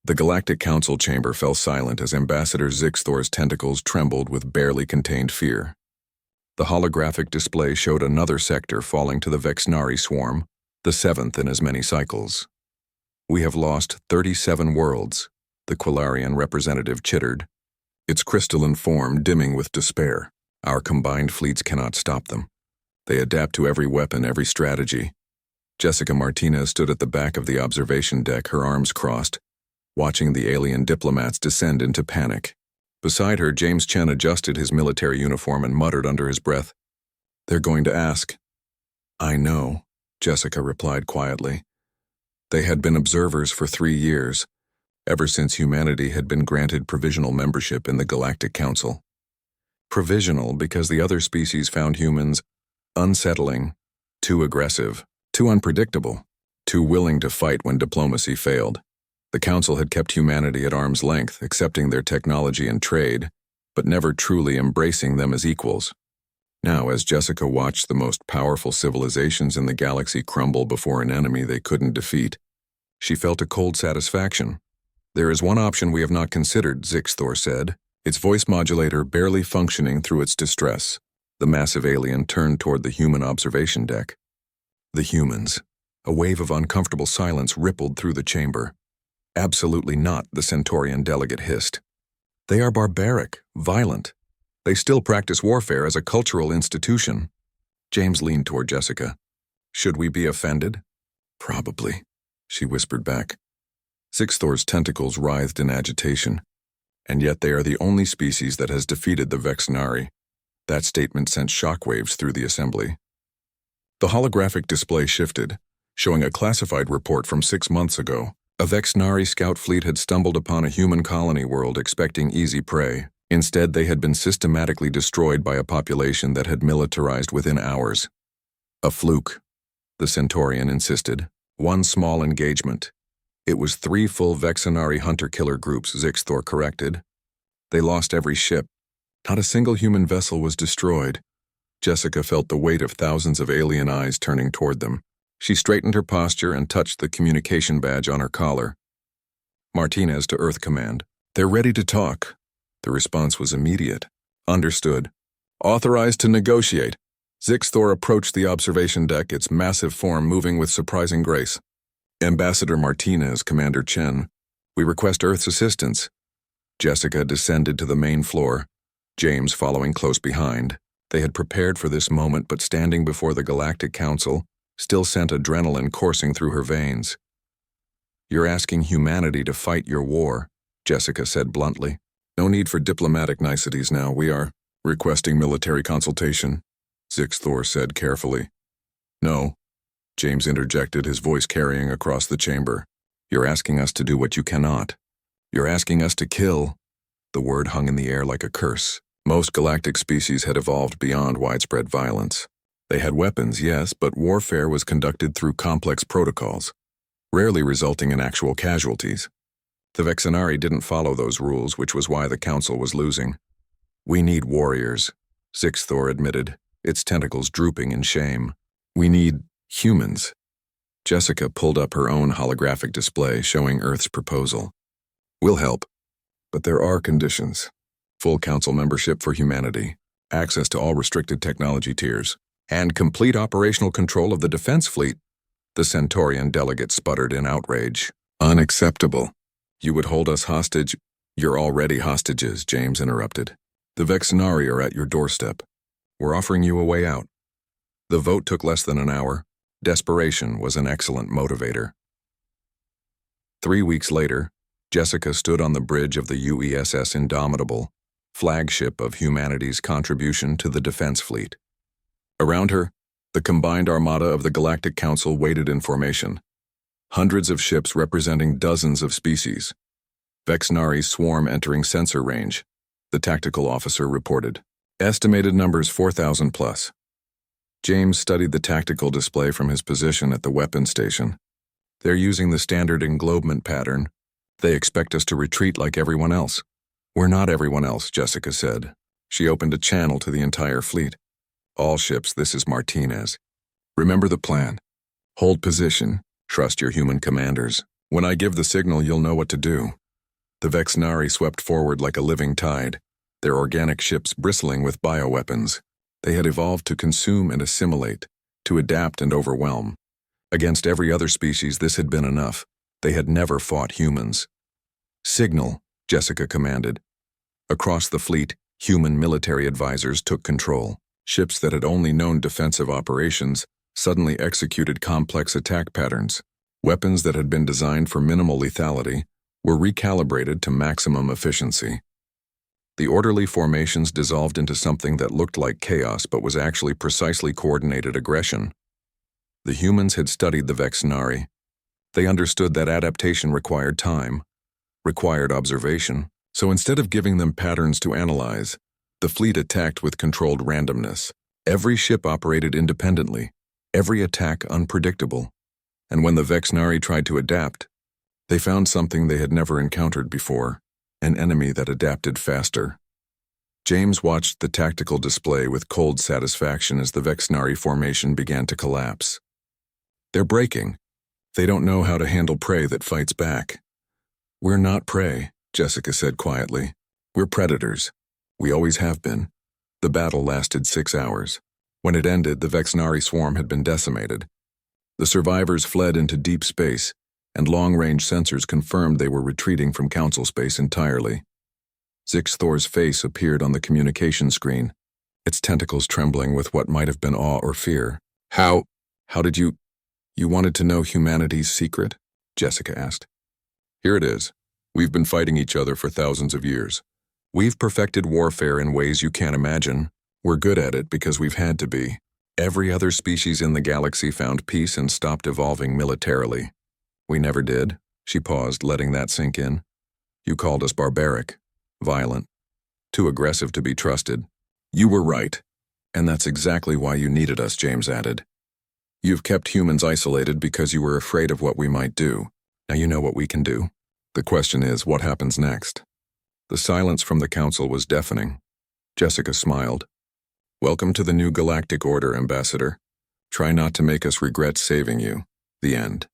The Galactic Council chamber fell silent as Ambassador Zixthor's tentacles trembled with barely contained fear. The holographic display showed another sector falling to the Vexnari swarm, the seventh in as many cycles. "We have lost 37 worlds," the Quillarian representative chittered, its crystalline form dimming with despair. "Our combined fleets cannot stop them. They adapt to every weapon, every strategy." Jessica Martinez stood at the back of the observation deck, her arms crossed, watching the alien diplomats descend into panic. Beside her, James Chen adjusted his military uniform and muttered under his breath, "They're going to ask." "I know," Jessica replied quietly. They had been observers for 3 years, ever since humanity had been granted provisional membership in the Galactic Council. Provisional because the other species found humans unsettling, too aggressive, too unpredictable, too willing to fight when diplomacy failed. The Council had kept humanity at arm's length, accepting their technology and trade, but never truly embracing them as equals. Now, as Jessica watched the most powerful civilizations in the galaxy crumble before an enemy they couldn't defeat, she felt a cold satisfaction. "There is one option we have not considered," Zixthor said, its voice modulator barely functioning through its distress. The massive alien turned toward the human observation deck. The humans. A wave of uncomfortable silence rippled through the chamber. "Absolutely not," the Centaurian delegate hissed. "They are barbaric, violent. They still practice warfare as a cultural institution." James leaned toward Jessica. "Should we be offended?" "Probably," she whispered back. Zixthor's tentacles writhed in agitation. "And yet they are the only species that has defeated the Vexnari." That statement sent shockwaves through the assembly. The holographic display shifted, showing a classified report from 6 months ago. A Vexnari scout fleet had stumbled upon a human colony world expecting easy prey. Instead, they had been systematically destroyed by a population that had militarized within hours. "A fluke," the Centaurian insisted. "One small engagement." "It was 3 full Vexnari hunter-killer groups," Zixthor corrected. "They lost every ship. Not a single human vessel was destroyed." Jessica felt the weight of thousands of alien eyes turning toward them. She straightened her posture and touched the communication badge on her collar. "Martinez to Earth Command. They're ready to talk." The response was immediate. "Understood. Authorized to negotiate." Zixthor approached the observation deck, its massive form moving with surprising grace. "Ambassador Martinez, Commander Chen. We request Earth's assistance." Jessica descended to the main floor, James following close behind. They had prepared for this moment, but standing before the Galactic Council still sent adrenaline coursing through her veins. "You're asking humanity to fight your war," Jessica said bluntly. "No need for diplomatic niceties now. We are requesting military consultation," Zixthor said carefully. "No," James interjected, his voice carrying across the chamber. "You're asking us to do what you cannot. You're asking us to kill." The word hung in the air like a curse. Most galactic species had evolved beyond widespread violence. They had weapons, yes, but warfare was conducted through complex protocols, rarely resulting in actual casualties. The Vexnari didn't follow those rules, which was why the Council was losing. "We need warriors," Zixthor admitted, its tentacles drooping in shame. "We need humans." Jessica pulled up her own holographic display showing Earth's proposal. "We'll help, but there are conditions. Full Council membership for humanity, access to all restricted technology tiers, and complete operational control of the defense fleet." The Centaurian delegate sputtered in outrage. "Unacceptable. You would hold us hostage?" "You're already hostages," James interrupted. "The Vexnari are at your doorstep. We're offering you a way out." The vote took less than an hour. Desperation was an excellent motivator. 3 weeks later, Jessica stood on the bridge of the UESS Indomitable, flagship of humanity's contribution to the defense fleet. Around her, the combined armada of the Galactic Council waited in formation. Hundreds of ships representing dozens of species. Vexnari's swarm entering sensor range, the tactical officer reported. Estimated numbers 4,000 plus. James studied the tactical display from his position at the weapons station. "They're using the standard englobement pattern. They expect us to retreat like everyone else." "We're not everyone else," Jessica said. She opened a channel to the entire fleet. "All ships, this is Martinez. Remember the plan. Hold position. Trust your human commanders." When I give the signal, you'll know what to do. The Vexnari swept forward like a living tide, their organic ships bristling with bioweapons. They had evolved to consume and assimilate, to adapt and overwhelm. Against every other species, this had been enough. They had never fought humans. Signal, Jessica commanded. Across the fleet, human military advisors took control. Ships that had only known defensive operations suddenly executed complex attack patterns. Weapons that had been designed for minimal lethality were recalibrated to maximum efficiency. The orderly formations dissolved into something that looked like chaos but was actually precisely coordinated aggression. The humans had studied the Vexnari. They understood that adaptation required time, required observation, so instead of giving them patterns to analyze, the fleet attacked with controlled randomness. Every ship operated independently, every attack unpredictable. And when the Vexnari tried to adapt, they found something they had never encountered before, an enemy that adapted faster. James watched the tactical display with cold satisfaction as the Vexnari formation began to collapse. They're breaking. They don't know how to handle prey that fights back. We're not prey, Jessica said quietly. We're predators. We always have been. The battle lasted 6 hours. When it ended, the Vexnari swarm had been decimated. The survivors fled into deep space, and long-range sensors confirmed they were retreating from Council space entirely. Zixthor's face appeared on the communication screen, its tentacles trembling with what might have been awe or fear. How did you wanted to know humanity's secret? Jessica asked. Here it is. We've been fighting each other for thousands of years. We've perfected warfare in ways you can't imagine. We're good at it because we've had to be. Every other species in the galaxy found peace and stopped evolving militarily. We never did. She paused, letting that sink in. You called us barbaric, violent, too aggressive to be trusted. You were right. And that's exactly why you needed us, James added. You've kept humans isolated because you were afraid of what we might do. Now you know what we can do. The question is, what happens next? The silence from the council was deafening. Jessica smiled. Welcome to the new galactic order, Ambassador. Try not to make us regret saving you. The end.